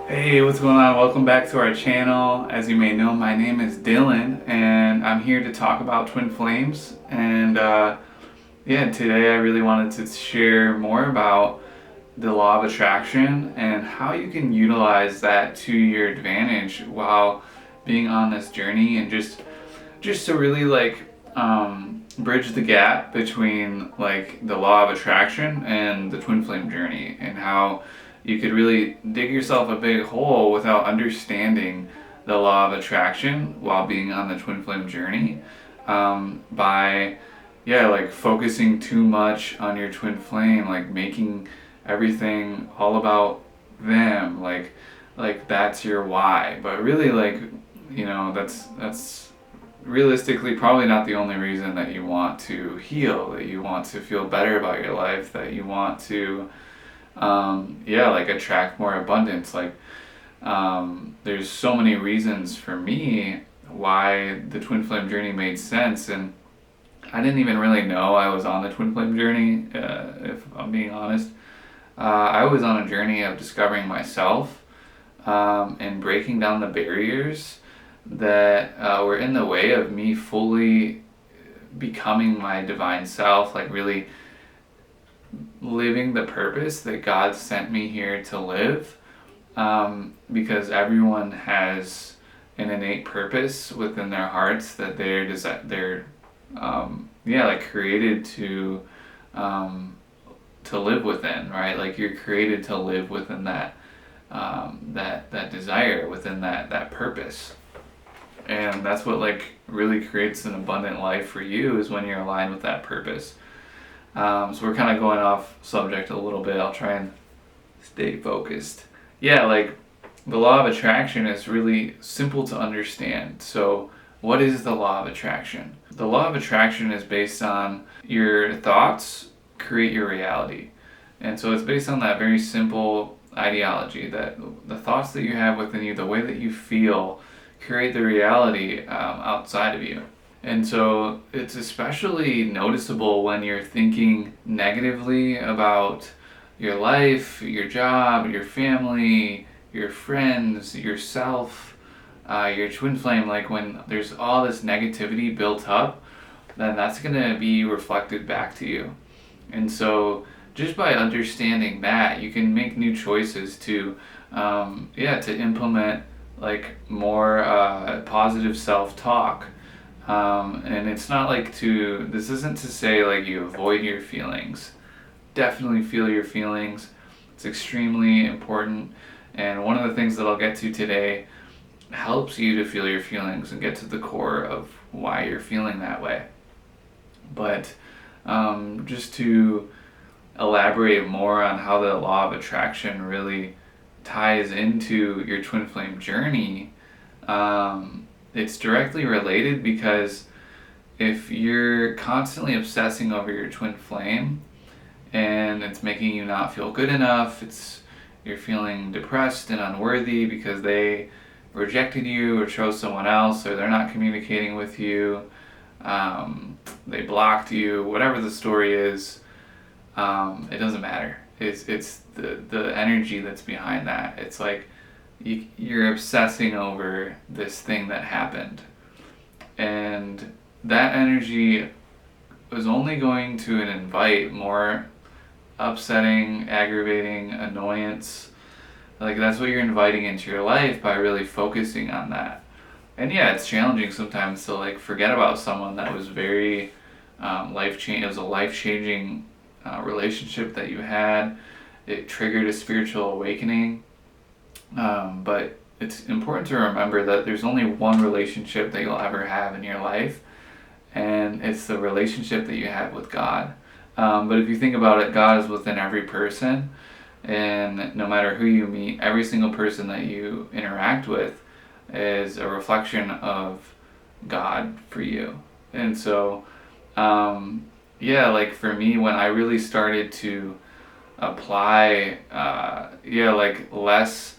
Hey, what's going on? Welcome back to our channel. As you may know, my name is Dylan, and I'm here to talk about twin flames. Today I really wanted to share more about the law of attraction and how you can utilize that to your advantage while being on this journey, and just to really bridge the gap between like the law of attraction and the twin flame journey, and how you could really dig yourself a big hole without understanding the law of attraction while being on the twin flame journey, by focusing too much on your twin flame, like making everything all about them, like that's your why. But really, that's realistically probably not the only reason that you want to heal, that you want to feel better about your life, that you want to attract more abundance. There's so many reasons for me why the twin flame journey made sense, and I didn't even really know I was on the twin flame journey, if I'm being honest. I was on a journey of discovering myself, and breaking down the barriers that were in the way of me fully becoming my divine self, like really living the purpose that God sent me here to live. Because everyone has an innate purpose within their hearts that they're created to live within, right? Like you're created to live within that desire, within that purpose. And that's what really creates an abundant life for you, is when you're aligned with that purpose. So we're kind of going off subject a little bit. I'll try and stay focused. The law of attraction is really simple to understand. So what is the law of attraction? The law of attraction is based on your thoughts create your reality. And so it's based on that very simple ideology that the thoughts that you have within you, the way that you feel, create the reality outside of you. And so it's especially noticeable when you're thinking negatively about your life, your job, your family, your friends, yourself, your twin flame. Like when there's all this negativity built up, then that's going to be reflected back to you. And so just by understanding that, you can make new choices to implement more positive self-talk. And it's not this isn't to say you avoid your feelings. Definitely feel your feelings. It's extremely important. And one of the things that I'll get to today helps you to feel your feelings and get to the core of why you're feeling that way. But just to elaborate more on how the law of attraction really ties into your twin flame journey, it's directly related, because if you're constantly obsessing over your twin flame and it's making you not feel good enough, you're feeling depressed and unworthy because they rejected you or chose someone else, or they're not communicating with you, they blocked you, whatever the story is, it doesn't matter. It's the energy that's behind that. It's like you're obsessing over this thing that happened, and that energy is only going to invite more upsetting, aggravating, annoyance. That's what you're inviting into your life by really focusing on that. And yeah, it's challenging sometimes to forget about someone that was very life-changing. It was a life-changing relationship that you had. It triggered a spiritual awakening. But it's important to remember that there's only one relationship that you'll ever have in your life, and it's the relationship that you have with God. But if you think about it, God is within every person, and no matter who you meet, every single person that you interact with is a reflection of God for you. And so, for me, when I really started to apply, less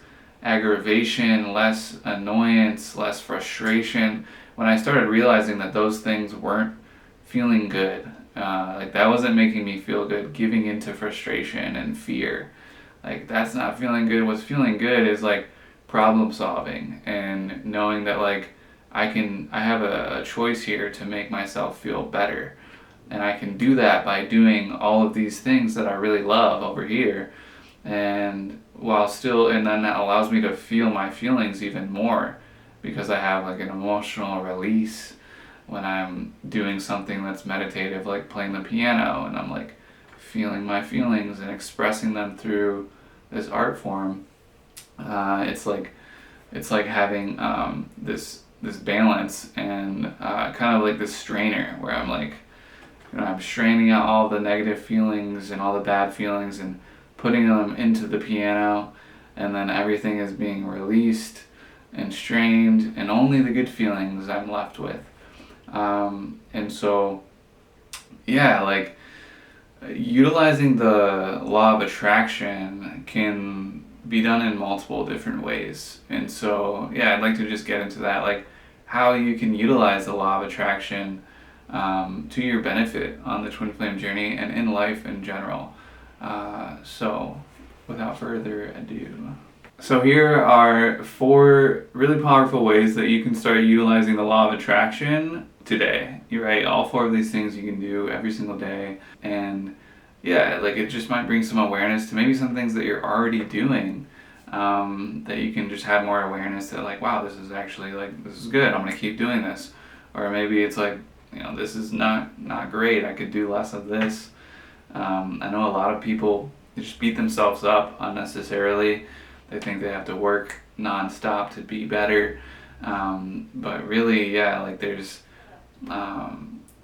aggravation, less annoyance, less frustration, when I started realizing that those things weren't feeling good, that wasn't making me feel good, giving into frustration and fear, that's not feeling good. What's feeling good is problem solving, and knowing that like I have a choice here to make myself feel better. And I can do that by doing all of these things that I really love over here. And then that allows me to feel my feelings even more, because I have like an emotional release when I'm doing something that's meditative, like playing the piano, and I'm like feeling my feelings and expressing them through this art form. It's like having this balance, and kind of like this strainer where I'm like, I'm straining out all the negative feelings and all the bad feelings and putting them into the piano, and then everything is being released and strained, and only the good feelings I'm left with. And so, yeah, like utilizing the law of attraction can be done in multiple different ways. And so, yeah, I'd like to just get into that, like how you can utilize the law of attraction to your benefit on the Twin Flame journey and in life in general. So, without further ado. So here are 4 really powerful ways that you can start utilizing the law of attraction today. You're right, all 4 of these things you can do every single day. And yeah, like it just might bring some awareness to maybe some things that you're already doing, that you can just have more awareness that like, wow, this is actually like, this is good, I'm gonna keep doing this. Or maybe it's like, this is not great, I could do less of this. I know a lot of people just beat themselves up unnecessarily. They think they have to work nonstop to be better. But really, yeah, like there's a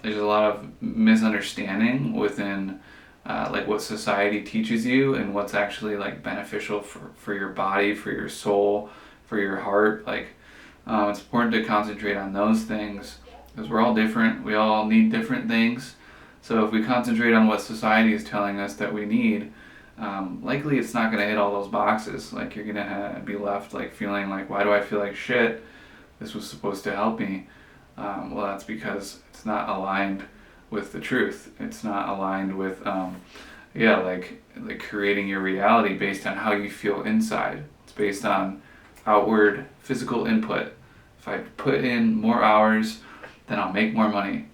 lot of misunderstanding within like what society teaches you and what's actually like beneficial for your body, for your soul, for your heart. Like it's important to concentrate on those things, because we're all different. We all need different things. So if we concentrate on what society is telling us that we need, likely it's not going to hit all those boxes. Like you're going to be left like feeling like, why do I feel like shit? This was supposed to help me. Well, that's because it's not aligned with the truth. It's not aligned with, like creating your reality based on how you feel inside. It's based on outward physical input. If I put in more hours, then I'll make more money.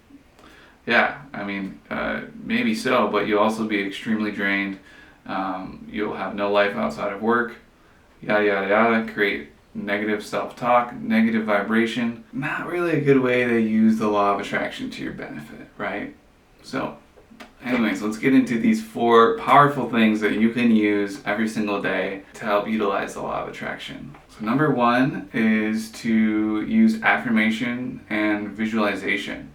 Yeah, I mean, maybe so, but you'll also be extremely drained. You'll have no life outside of work, yada yada yada, create negative self-talk, negative vibration. Not really a good way to use the law of attraction to your benefit, right? So, anyways, let's get into these 4 powerful things that you can use every single day to help utilize the law of attraction. So number 1 is to use affirmation and visualization.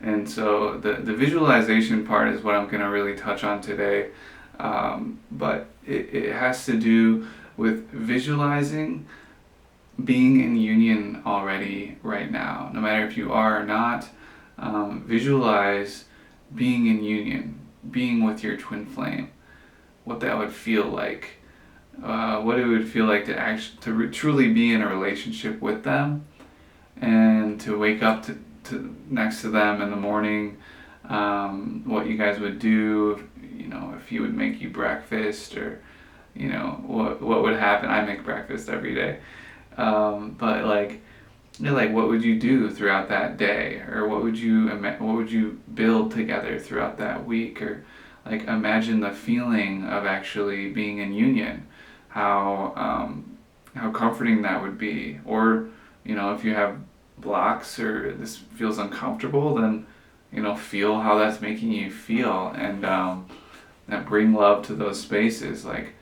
And so the visualization part is what I'm going to really touch on today. But it has to do with visualizing being in union already right now. No matter if you are or not, visualize being in union, being with your twin flame, what that would feel like, what it would feel like to truly be in a relationship with them, and to wake up to next to them in the morning, what you guys would do, if he would make you breakfast, or what would happen. I make breakfast every day, but like what would you do throughout that day, or what would you build together throughout that week, or like imagine the feeling of actually being in union, how comforting that would be. Or if you have blocks or this feels uncomfortable, then feel how that's making you feel, and that bring love to those spaces. Like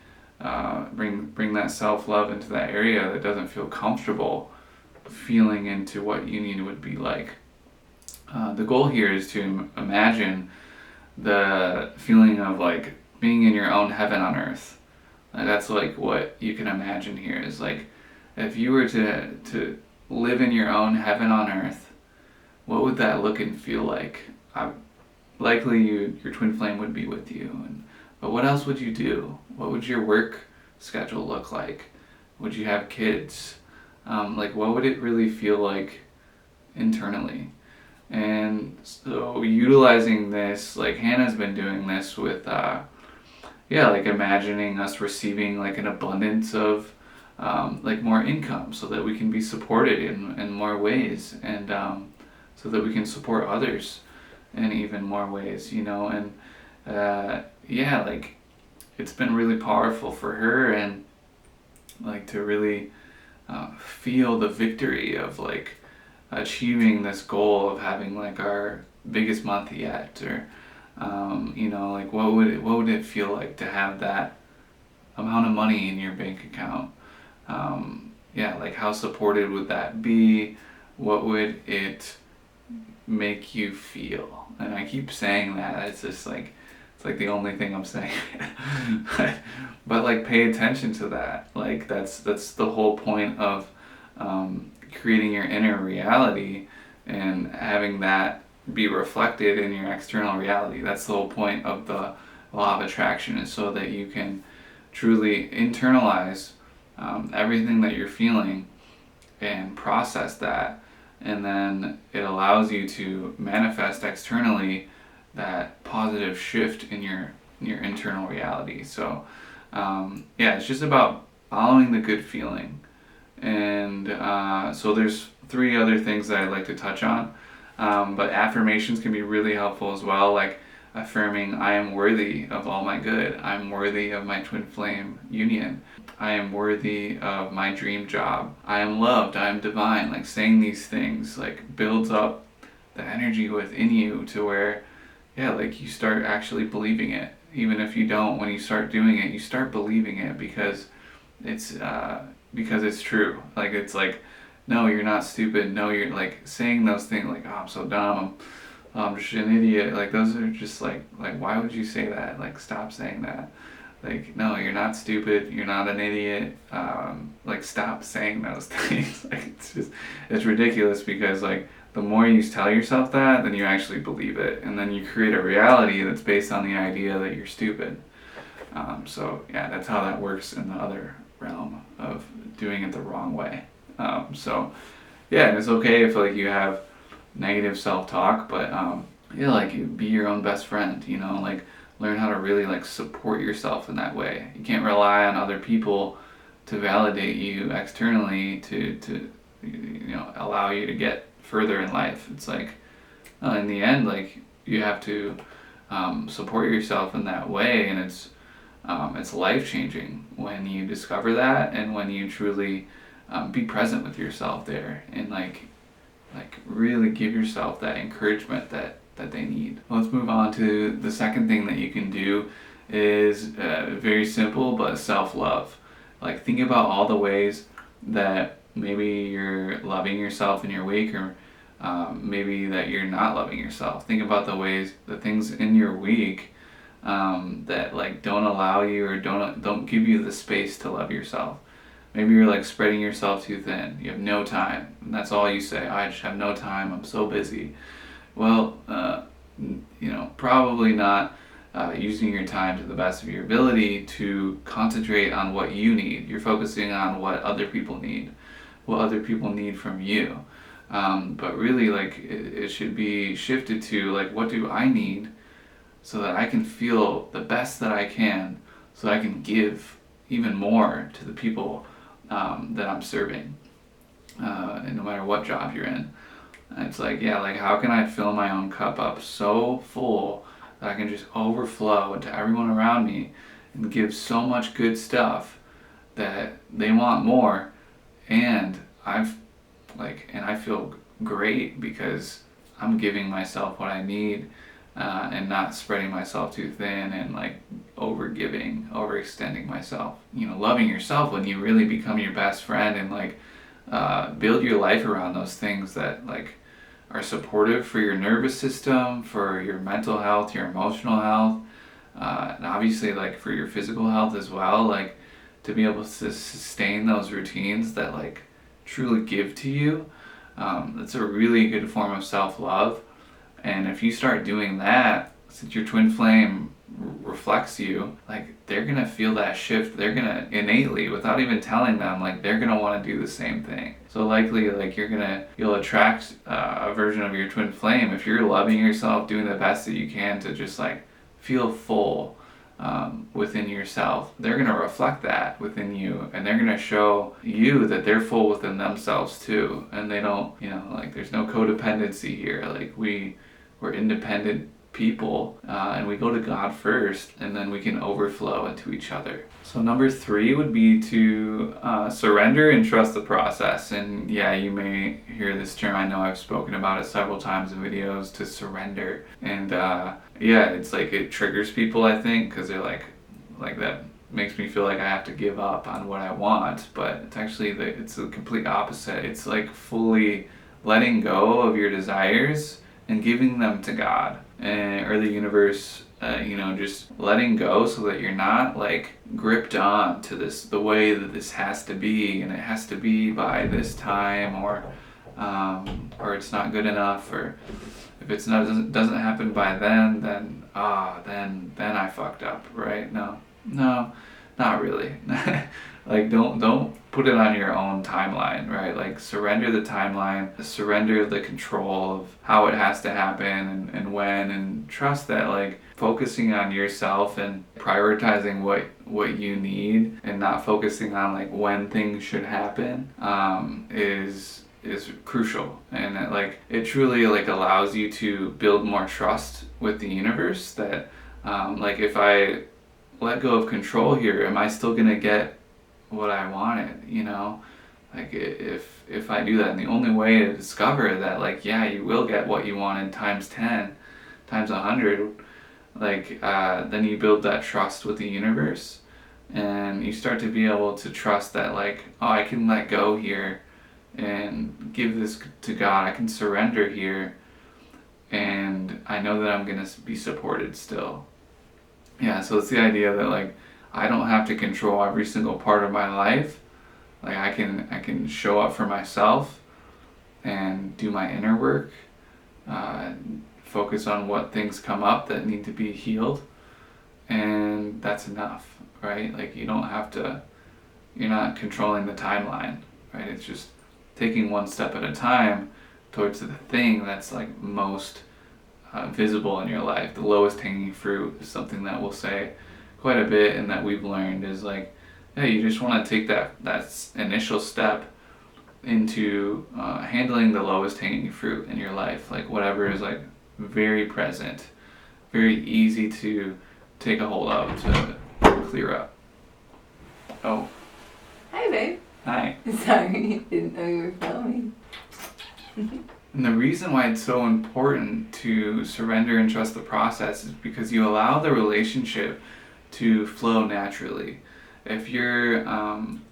bring that self-love into that area that doesn't feel comfortable, feeling into what union would be like. The goal here is to imagine the feeling of like being in your own heaven on earth. That's like what you can imagine here, is like if you were to live in your own heaven on earth, what would that look and feel like? Likely your twin flame would be with you, but what else would you do? What would your work schedule look like? Would you have kids? Like what would it really feel like internally? And so utilizing this, like Hannah's been doing this with like imagining us receiving like an abundance of like more income so that we can be supported in more ways, and so that we can support others in even more ways, you know. And yeah, like it's been really powerful for her, and like to really feel the victory of like achieving this goal of having like our biggest month yet, or you know, like what would it feel like to have that amount of money in your bank account? Yeah, like how supported would that be? What would it make you feel? And I keep saying that, it's just like, it's like the only thing I'm saying. But like pay attention to that. Like that's the whole point of creating your inner reality and having that be reflected in your external reality. That's the whole point of the law of attraction, is so that you can truly internalize everything that you're feeling and process that, and then it allows you to manifest externally that positive shift in your internal reality. So yeah, it's just about following the good feeling. And so there's 3 other things that I'd like to touch on, but affirmations can be really helpful as well, like affirming, I am worthy of all my good, I'm worthy of my twin flame union, I am worthy of my dream job, I am loved, I am divine. Like saying these things like builds up the energy within you to where, yeah, like you start actually believing it. Even if you don't, when you start doing it, you start believing it because it's true. Like it's like, no, you're not stupid. No, you're like saying those things like, oh, I'm so dumb. I'm just an idiot. Like those are just like why would you say that? Like stop saying that. Like no, you're not stupid. You're not an idiot. Like stop saying those things. Like it's ridiculous, because like the more you tell yourself that, then you actually believe it, and then you create a reality that's based on the idea that you're stupid. So yeah, that's how that works in the other realm of doing it the wrong way. So yeah, and it's okay if like you have negative self-talk, but yeah, like be your own best friend, you know, like learn how to really like support yourself in that way. You can't rely on other people to validate you externally to you know, allow you to get further in life. It's like in the end, like you have to support yourself in that way, and it's life-changing when you discover that, and when you truly be present with yourself there, and like really give yourself that encouragement that they need. Let's move on to the second thing that you can do, is very simple, but self-love. Like think about all the ways that maybe you're loving yourself in your week, or maybe that you're not loving yourself. Think about the things in your week that like don't allow you, or don't give you the space to love yourself. Maybe you're like spreading yourself too thin. You have no time, and that's all you say. I just have no time. I'm so busy. Well, you know, probably not using your time to the best of your ability to concentrate on what you need. You're focusing on what other people need, what other people need from you. But really, like it should be shifted to like, what do I need so that I can feel the best that I can, so that I can give even more to the people that I'm serving, and no matter what job you're in. And it's like, yeah, like how can I fill my own cup up so full that I can just overflow into everyone around me and give so much good stuff that they want more, and I feel great because I'm giving myself what I need, and not spreading myself too thin and like overextending myself. You know, loving yourself when you really become your best friend, and like build your life around those things that like are supportive for your nervous system, for your mental health, your emotional health, and obviously like for your physical health as well. Like to be able to sustain those routines that like truly give to you, that's a really good form of self-love. And if you start doing that, since your twin flame reflects you, like they're gonna feel that shift. They're gonna innately, without even telling them, like they're gonna want to do the same thing. So likely, like you'll attract a version of your twin flame if you're loving yourself, doing the best that you can to just like feel full, within yourself, they're going to reflect that within you, and they're going to show you that they're full within themselves too, and they don't, like, there's no codependency here. Like, we're independent people, and we go to God first, and then we can overflow into each other. So number 3 would be to surrender and trust the process. And yeah, you may hear this term. I know I've spoken about it several times in videos, to surrender. And yeah, it's like it triggers people, I think, because they're like that makes me feel like I have to give up on what I want. But it's actually it's the complete opposite. It's like fully letting go of your desires and giving them to God or the universe, just letting go, so that you're not like gripped on to the way that this has to be, and it has to be by this time, or it's not good enough, or if it's not doesn't happen by then I fucked up, right? No, not really. Like, don't put it on your own timeline, right? Like, surrender the timeline, surrender the control of how it has to happen and when, and trust that, like, focusing on yourself and prioritizing what you need, and not focusing on like when things should happen, is crucial. And it truly like allows you to build more trust with the universe, that like, if I let go of control here, am I still gonna get what I wanted? Like, if I do that, and the only way to discover that, like, yeah, you will get what you wanted times 10, times 100, like, then you build that trust with the universe, and you start to be able to trust that, like, oh, I can let go here and give this to God. I can surrender here, and I know that I'm gonna be supported still. Yeah, so it's the idea that, like, I don't have to control every single part of my life. Like, I can show up for myself and do my inner work, focus on what things come up that need to be healed, and that's enough, right? Like, you're not controlling the timeline, right? It's just taking one step at a time towards the thing that's like most visible in your life. The lowest hanging fruit is something that we'll say quite a bit, and that we've learned is like, yeah, you just want to take that initial step into handling the lowest hanging fruit in your life, like whatever is like very present, very easy to take a hold of, to clear up. Oh. Hi, babe. Hi. Sorry, didn't know you were filming. And the reason why it's so important to surrender and trust the process is because you allow the relationship to flow naturally. If you're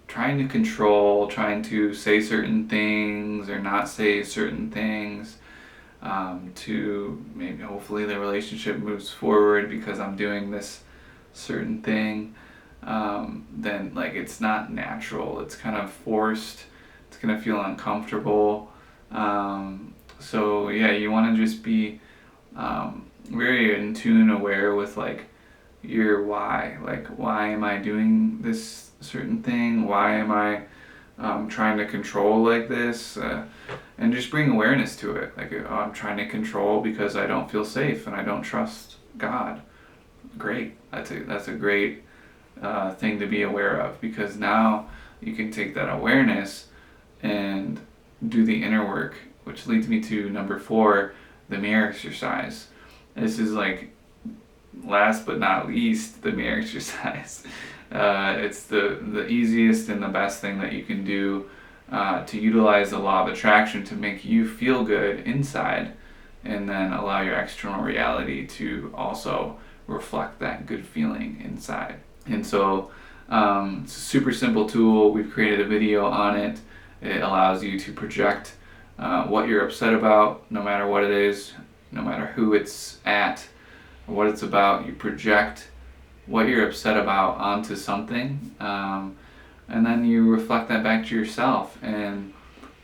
trying to control, trying to say certain things or not say certain things, to maybe hopefully the relationship moves forward because I'm doing this certain thing, then like it's not natural. It's kind of forced. It's gonna feel uncomfortable. So yeah, you want to just be very in tune, aware with like your why. Like, why am I doing this certain thing? Why am I trying to control like this? And just bring awareness to it. Like, oh, I'm trying to control because I don't feel safe and I don't trust God. Great. That's a great thing to be aware of, because now you can take that awareness and do the inner work, which leads me to number 4, the mirror exercise. This is like, last but not least, the mirror exercise. It's the easiest and the best thing that you can do to utilize the law of attraction to make you feel good inside, and then allow your external reality to also reflect that good feeling inside. And so it's a super simple tool. We've created a video on it. It allows you to project what you're upset about, no matter what it is, no matter who it's at or what it's about. You project what you're upset about onto something, and then you reflect that back to yourself and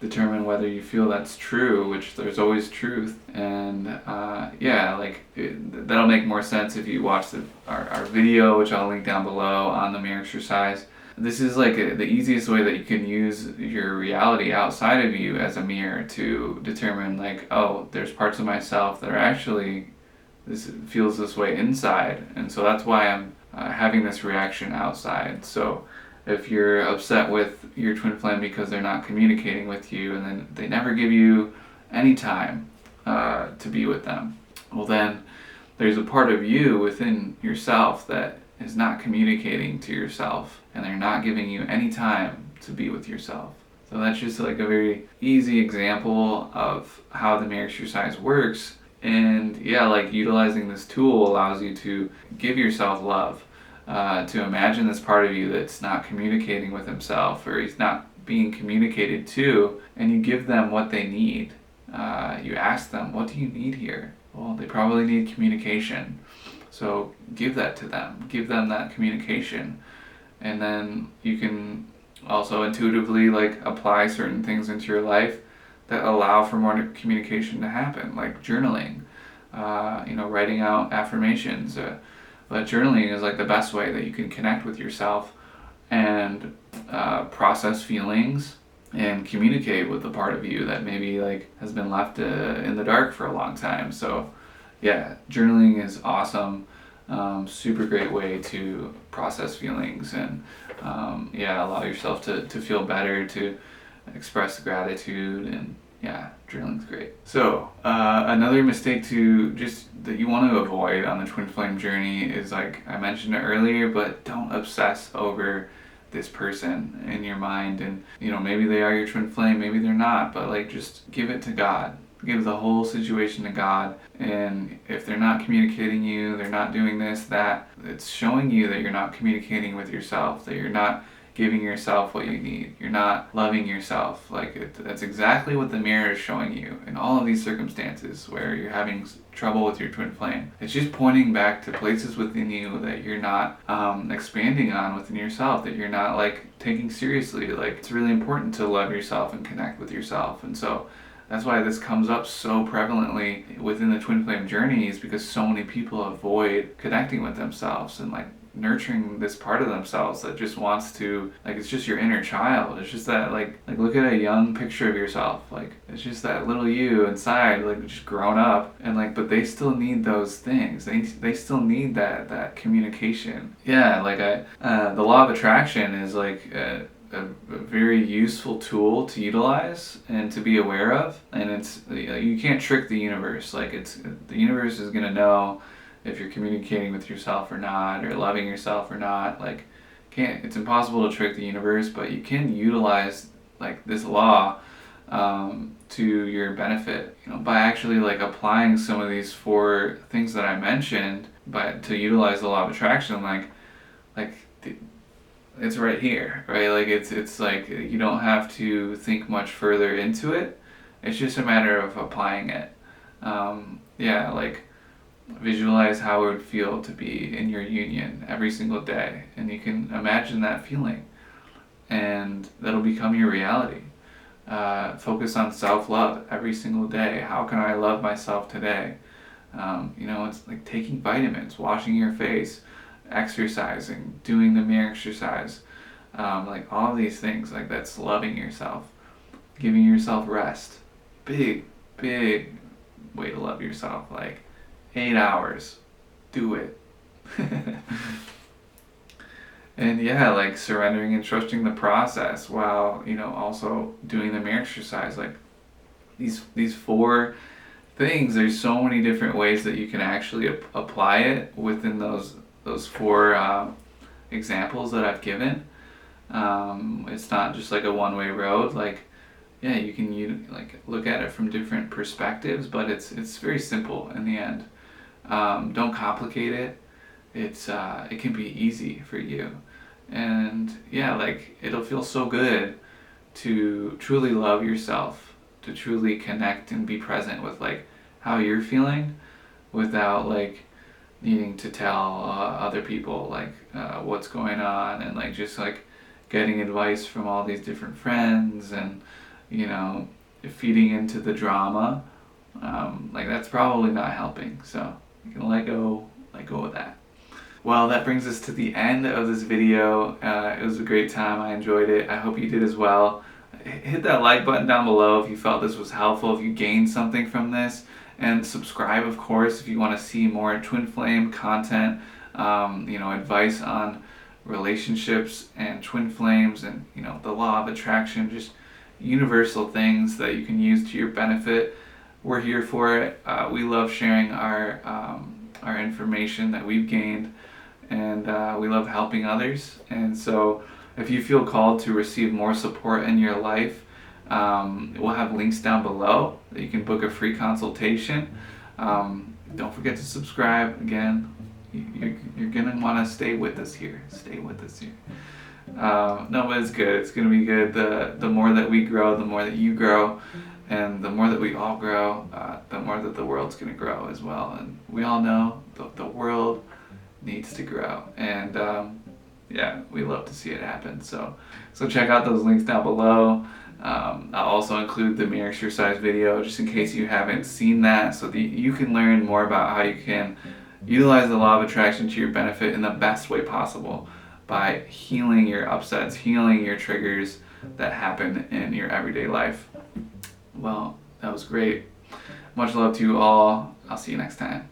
determine whether you feel that's true, which there's always truth. And that'll make more sense if you watch our video, which I'll link down below, on the mirror exercise. This is like the easiest way that you can use your reality outside of you as a mirror to determine, like, oh, there's parts of myself that are actually, this feels this way inside, and so that's why having this reaction outside. So if you're upset with your twin flame because they're not communicating with you, and then they never give you any time to be with them, well then there's a part of you within yourself that is not communicating to yourself, and they're not giving you any time to be with yourself. So that's just like a very easy example of how the mirror exercise works. And yeah, like utilizing this tool allows you to give yourself love, to imagine this part of you that's not communicating with himself, or he's not being communicated to, and you give them what they need. You ask them, what do you need here? Well, they probably need communication. So give that to them. Give them that communication. And then you can also intuitively like apply certain things into your life that allow for more communication to happen, like journaling, writing out affirmations. But journaling is like the best way that you can connect with yourself and process feelings and communicate with the part of you that maybe like has been left in the dark for a long time. So yeah, journaling is awesome. Super great way to process feelings and allow yourself to feel better, to express gratitude, and yeah, journaling's great. So another mistake that you want to avoid on the twin flame journey is, like I mentioned it earlier, but don't obsess over this person in your mind. And maybe they are your twin flame, maybe they're not, but like just give it to God. Give the whole situation to God. And if they're not communicating you, they're not doing this, that, it's showing you that you're not communicating with yourself, that you're not giving yourself what you need, you're not loving yourself. That's exactly what the mirror is showing you in all of these circumstances where you're having trouble with your twin flame. It's just pointing back to places within you that you're not expanding on within yourself, that you're not like taking seriously. Like, it's really important to love yourself and connect with yourself. And so that's why this comes up so prevalently within the twin flame journey, is because so many people avoid connecting with themselves and like nurturing this part of themselves that just wants to, like, it's just your inner child. It's just that like look at a young picture of yourself. Like, it's just that little you inside, like just grown up, and like, but they still need those things. They still need that communication. Yeah, like the law of attraction is like a very useful tool to utilize and to be aware of. And it's, you can't trick the universe. Like, the universe is gonna know if you're communicating with yourself or not, or loving yourself or not. Like, it's impossible to trick the universe, but you can utilize like this law to your benefit, by actually like applying some of these 4 things that I mentioned, but to utilize the law of attraction, it's right here, right? Like, it's like you don't have to think much further into it. It's just a matter of applying it. Like, visualize how it would feel to be in your union every single day, and you can imagine that feeling, and that'll become your reality. Focus on self-love every single day. How can I love myself today? It's like taking vitamins, washing your face, exercising, doing the mirror exercise, like all of these things. Like, that's loving yourself, giving yourself rest. Big way to love yourself. Like, 8 hours, do it. And yeah, like surrendering and trusting the process while also doing the mirror exercise. Like, these 4 things, there's so many different ways that you can actually apply it within those 4 examples that I've given. It's not just like a one-way road. Like, yeah, you can look at it from different perspectives, but it's very simple in the end. Don't complicate it. It can be easy for you, and yeah, like, it'll feel so good to truly love yourself, to truly connect and be present with like how you're feeling, without like needing to tell other people like what's going on, and like just like getting advice from all these different friends, and feeding into the drama. Like, that's probably not helping. So you can let go of that. Well, that brings us to the end of this video. It was a great time. I enjoyed it. I hope you did as well. Hit that like button down below if you felt this was helpful, if you gained something from this, and subscribe, of course, if you want to see more twin flame content. advice on relationships and twin flames and, the law of attraction, just universal things that you can use to your benefit. We're here for it. We love sharing our information that we've gained, and we love helping others. And so if you feel called to receive more support in your life, we'll have links down below that you can book a free consultation. Don't forget to subscribe. Again, you're gonna want to stay with us here. No, but it's good. It's gonna be good. The more that we grow, the more that you grow, and the more that we all grow, the more that the world's gonna grow as well. And we all know the world needs to grow, and we love to see it happen. So check out those links down below. I'll also include the mirror exercise video just in case you haven't seen that, so that you can learn more about how you can utilize the law of attraction to your benefit in the best way possible by healing your upsets, healing your triggers that happen in your everyday life. Well, that was great. Much love to you all. I'll see you next time.